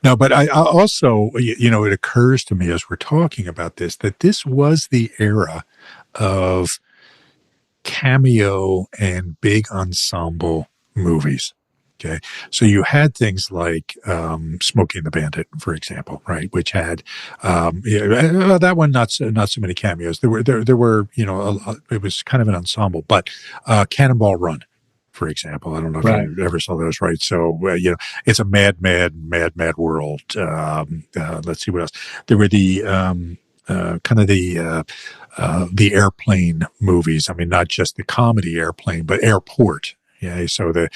Speaker 1: no, but I also, it occurs to me as we're talking about this, that this was the era of cameo and big ensemble movies. Okay. So you had things like Smokey and the Bandit, for example, right? Which had that one not so many cameos. There were it was kind of an ensemble, but Cannonball Run, for example. I don't know if you ever saw those, right? So it's a mad world. Let's see what else. There were the kind of the airplane movies. I mean, not just the comedy Airplane, but Airport. Yeah, so the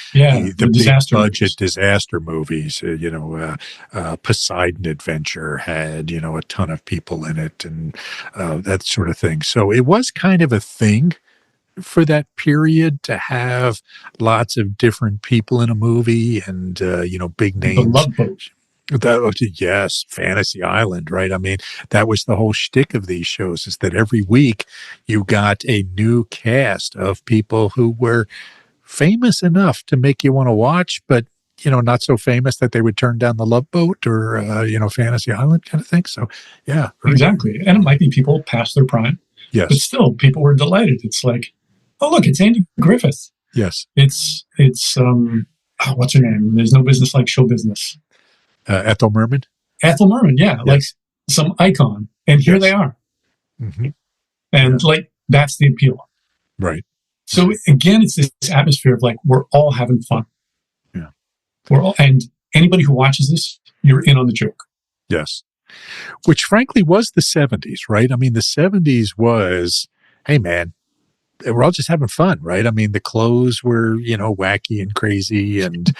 Speaker 2: disaster
Speaker 1: big budget
Speaker 2: movies.
Speaker 1: Disaster movies, Poseidon Adventure had, a ton of people in it and that sort of thing. So it was kind of a thing for that period to have lots of different people in a movie and, big names.
Speaker 2: The Love Boat.
Speaker 1: Yes, Fantasy Island, right? I mean, that was the whole shtick of these shows, is that every week you got a new cast of people who were famous enough to make you want to watch, but not so famous that they would turn down the Love Boat or Fantasy Island kind of thing. So yeah,
Speaker 2: exactly. And it might be people past their prime.
Speaker 1: Yes,
Speaker 2: but still, people were delighted. It's like, oh look, it's Andy Griffith.
Speaker 1: Yes,
Speaker 2: it's what's her name? There's no business like show business.
Speaker 1: Ethel Merman.
Speaker 2: Ethel Merman, yeah, yes. Like some icon, and here they are.
Speaker 1: Mm-hmm.
Speaker 2: And that's the appeal,
Speaker 1: right?
Speaker 2: So again, it's this atmosphere of like, we're all having fun.
Speaker 1: Yeah.
Speaker 2: And anybody who watches this, you're in on the joke.
Speaker 1: Yes. which frankly was the 70s, right? I mean, the 70s was, hey, man, we're all just having fun, right? I mean, the clothes were, wacky and crazy, and,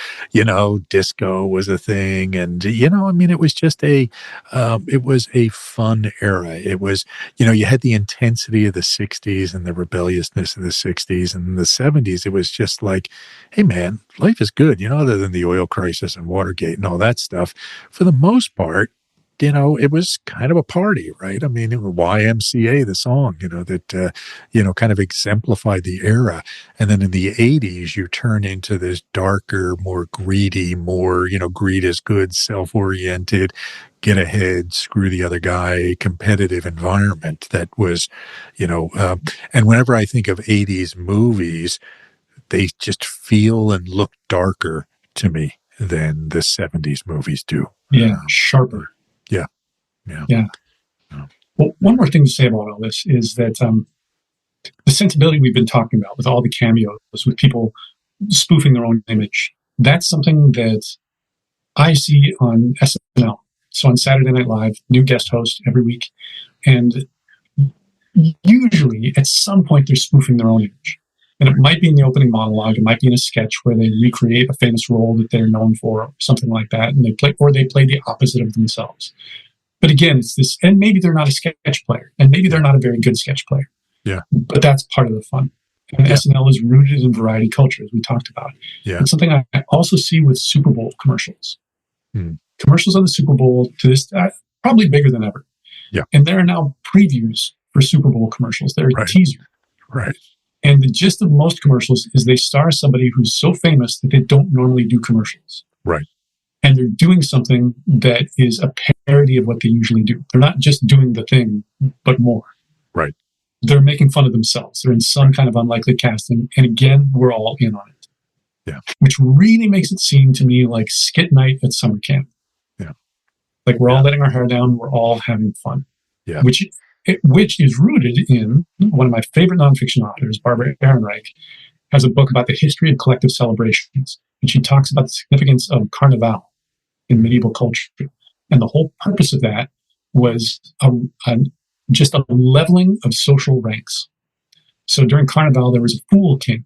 Speaker 1: disco was a thing. And, I mean, it was just it was a fun era. It was, you had the intensity of the 60s and the rebelliousness of the 60s, and in the 70s, it was just like, hey, man, life is good, other than the oil crisis and Watergate and all that stuff. For the most part, it was kind of a party, right? I mean, YMCA, the song, that, kind of exemplified the era. And then in the 80s, you turn into this darker, more greedy, more, greed is good, self-oriented, get ahead, screw the other guy, competitive environment that was, and whenever I think of 80s movies, they just feel and look darker to me than the 70s movies do.
Speaker 2: Yeah, sharper.
Speaker 1: Yeah.
Speaker 2: Yeah. Well, one more thing to say about all this is that the sensibility we've been talking about with all the cameos, with people spoofing their own image, that's something that I see on SNL. So on Saturday Night Live, new guest host every week. And usually at some point they're spoofing their own image. And it might be in the opening monologue, it might be in a sketch where they recreate a famous role that they're known for, or something like that, and they play the opposite of themselves. But again, it's this, and maybe they're not a sketch player, and maybe they're not a very good sketch player.
Speaker 1: Yeah.
Speaker 2: But that's part of the fun. And SNL is rooted in variety culture, as we talked about.
Speaker 1: Yeah.
Speaker 2: It's something I also see with Super Bowl commercials. Commercials on the Super Bowl to this, probably bigger than ever.
Speaker 1: Yeah.
Speaker 2: And there are now previews for Super Bowl commercials. There are teasers.
Speaker 1: Right.
Speaker 2: And the gist of most commercials is they star somebody who's so famous that they don't normally do commercials.
Speaker 1: Right.
Speaker 2: And they're doing something that is a parody of what they usually do. They're not just doing the thing, but more.
Speaker 1: Right.
Speaker 2: They're making fun of themselves. They're in some kind of unlikely casting. And again, we're all in on it.
Speaker 1: Yeah.
Speaker 2: Which really makes it seem to me like skit night at summer camp.
Speaker 1: Yeah.
Speaker 2: Like we're all letting our hair down. We're all having fun.
Speaker 1: Yeah.
Speaker 2: Which is rooted in one of my favorite nonfiction authors, Barbara Ehrenreich, has a book about the history of collective celebrations. And she talks about the significance of Carnival in medieval culture. And the whole purpose of that was just a leveling of social ranks. So during Carnival, there was a fool king,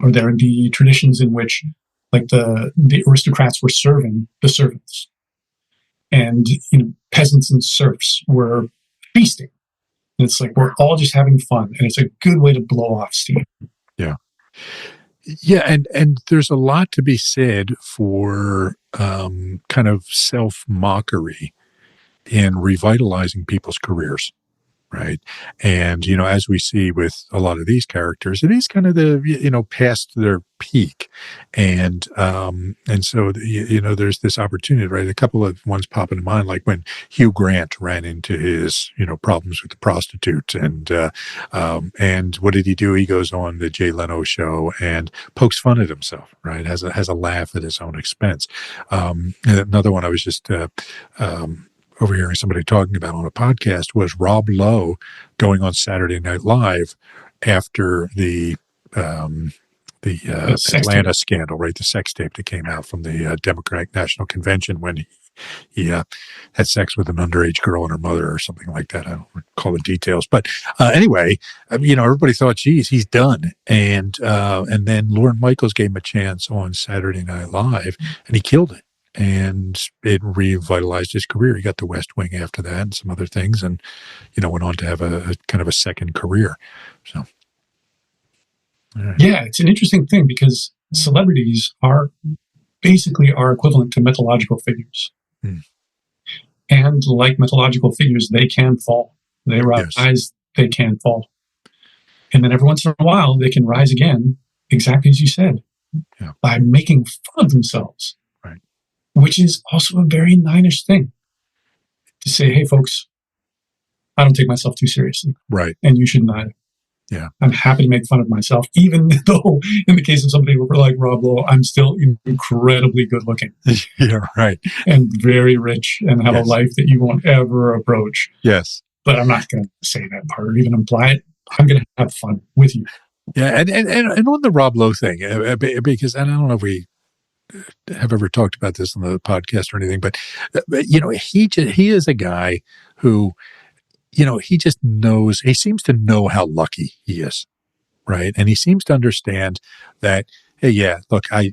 Speaker 2: or there would be traditions in which like the aristocrats were serving the servants. And peasants and serfs were feasting. And it's like, we're all just having fun. And it's a good way to blow off steam.
Speaker 1: Yeah. Yeah. And there's a lot to be said for kind of self-mockery in revitalizing people's careers. Right. And, as we see with a lot of these characters, it is kind of the, past their peak. And so, there's this opportunity, right? A couple of ones pop into mind, like when Hugh Grant ran into his, problems with the prostitute. And what did he do? He goes on the Jay Leno show and pokes fun at himself, right? Has a laugh at his own expense. Another one I was just, overhearing somebody talking about on a podcast was Rob Lowe going on Saturday Night Live after the Atlanta scandal, right? The sex tape that came out from the Democratic National Convention when he had sex with an underage girl and her mother or something like that. I don't recall the details, but anyway, everybody thought, geez, he's done. And then Lorne Michaels gave him a chance on Saturday Night Live, and he killed it. And it revitalized his career. He got the West Wing after that and some other things, and went on to have a kind of a second career. So, right.
Speaker 2: Yeah, it's an interesting thing because celebrities are basically our equivalent to mythological figures. And like mythological figures, they can fall. They rise, they can fall. And then every once in a while, they can rise again, exactly as you said, by making fun of themselves. Which is also a very nine-ish thing to say, hey, folks, I don't take myself too seriously.
Speaker 1: Right.
Speaker 2: And you shouldn't either.
Speaker 1: Yeah.
Speaker 2: I'm happy to make fun of myself, even though in the case of somebody like Rob Lowe, I'm still incredibly good looking.
Speaker 1: Yeah, right.
Speaker 2: And very rich and have a life that you won't ever approach.
Speaker 1: Yes.
Speaker 2: But I'm not going to say that part or even imply it. I'm going to have fun with you.
Speaker 1: Yeah. And on the Rob Lowe thing, because, and I don't know if we have ever talked about this on the podcast or anything, but he is a guy who, he just knows, he seems to know how lucky he is. Right. And he seems to understand that, hey, yeah, look, I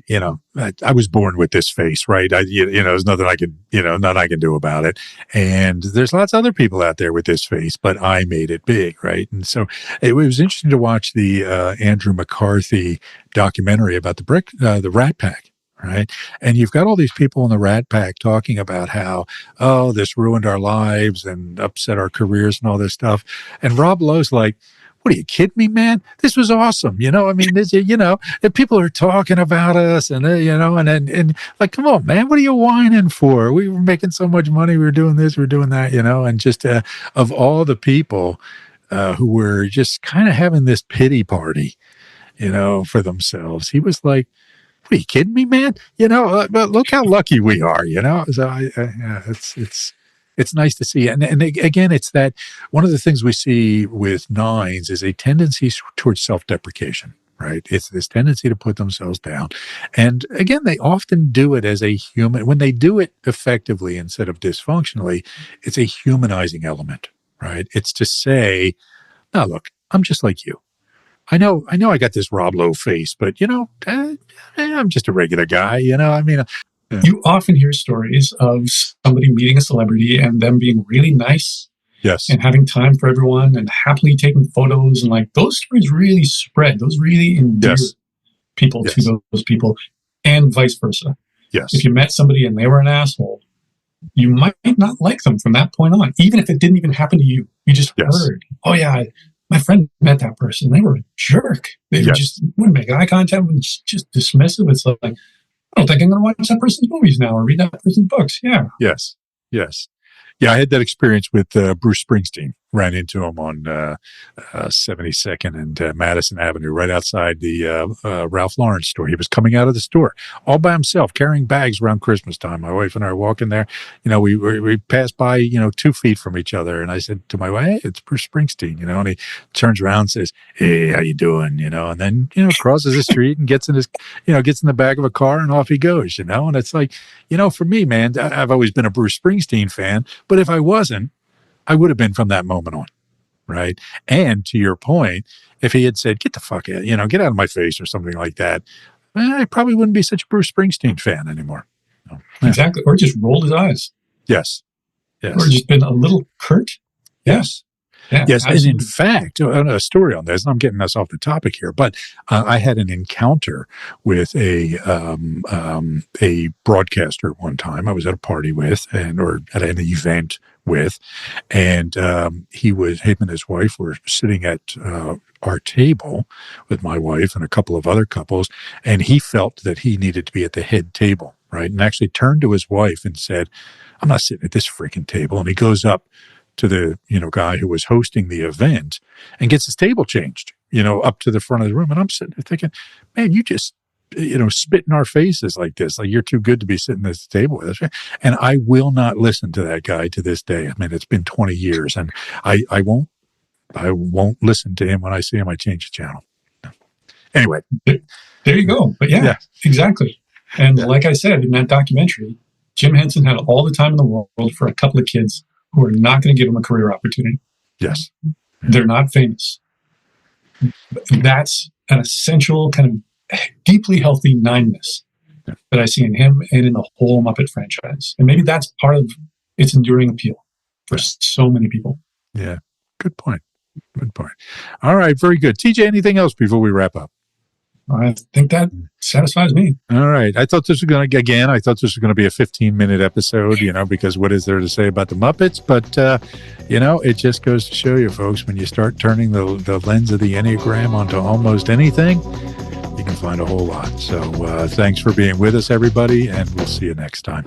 Speaker 1: was born with this face, right? There's nothing I can do about it. And there's lots of other people out there with this face, but I made it big. Right. And so it was interesting to watch the Andrew McCarthy documentary about the Rat Pack. Right. And you've got all these people in the Rat Pack talking about how, oh, this ruined our lives and upset our careers and all this stuff. And Rob Lowe's like, what are you kidding me, man? This was awesome. If people are talking about us and, and like, come on, man, what are you whining for? We were making so much money. We were doing this, we were doing that, and just of all the people who were just kind of having this pity party, for themselves, he was like, what are you kidding me, man? But look how lucky we are, So it's nice to see. And again, it's that one of the things we see with nines is a tendency towards self-deprecation, right? It's this tendency to put themselves down. And again, they often do it as a human. When they do it effectively instead of dysfunctionally, it's a humanizing element, right? It's to say, now look, I'm just like you. I know I got this Rob Lowe face, but I'm just a regular guy, Yeah.
Speaker 2: You often hear stories of somebody meeting a celebrity and them being really nice.
Speaker 1: Yes.
Speaker 2: And having time for everyone and happily taking photos. And like those stories really spread. Those really endear people to those people, and vice versa.
Speaker 1: Yes.
Speaker 2: If you met somebody and they were an asshole, you might not like them from that point on, even if it didn't even happen to you. You just heard, oh yeah, my friend met that person. They were a jerk. They just wouldn't make eye contact, just dismissive. It's like, I don't think I'm going to watch that person's movies now or read that person's books. Yeah.
Speaker 1: Yes. Yeah, I had that experience with Bruce Springsteen. Ran into him on 72nd and Madison Avenue, right outside the Ralph Lauren store. He was coming out of the store all by himself, carrying bags around Christmas time. My wife and I are walking there. We passed by, 2 feet from each other. And I said to my wife, hey, it's Bruce Springsteen, and he turns around and says, hey, how you doing? And then, crosses the street and gets in the back of a car and off he goes, and it's like, for me, man, I've always been a Bruce Springsteen fan, but if I wasn't, I would have been from that moment on, right? And to your point, if he had said, get the fuck out, get out of my face or something like that, I probably wouldn't be such a Bruce Springsteen fan anymore. So,
Speaker 2: exactly. Or just rolled his eyes.
Speaker 1: Yes.
Speaker 2: Or just been a little curt.
Speaker 1: Yes. Yeah, yes. Absolutely. And in fact, a story on this, and I'm getting us off the topic here, but I had an encounter with a broadcaster one time I was at a party with or at an event with, and him and his wife were sitting at our table with my wife and a couple of other couples, and he felt that he needed to be at the head table, right? And actually turned to his wife and said, I'm not sitting at this freaking table. And he goes up to the guy who was hosting the event and gets his table changed, up to the front of the room. And I'm sitting there thinking, man, you just spit in our faces like this, like you're too good to be sitting at the table with us. And I will not listen to that guy to this day. I mean, it's been 20 years, and I won't listen to him. When I see him, I change the channel. Anyway,
Speaker 2: there you go. But yeah. Exactly. And like I said in that documentary, Jim Henson had all the time in the world for a couple of kids who are not going to give him a career opportunity.
Speaker 1: Yes.
Speaker 2: They're not famous. That's an essential kind of deeply healthy nineness that I see in him and in the whole Muppet franchise. And maybe that's part of its enduring appeal for so many people.
Speaker 1: Yeah. Good point. All right. Very good. TJ, anything else before we wrap up?
Speaker 2: I think that satisfies me.
Speaker 1: All right. I thought this was going to be a 15-minute episode, because what is there to say about the Muppets? But, it just goes to show you, folks, when you start turning the lens of the Enneagram onto almost anything, you can find a whole lot. So thanks for being with us, everybody, and we'll see you next time.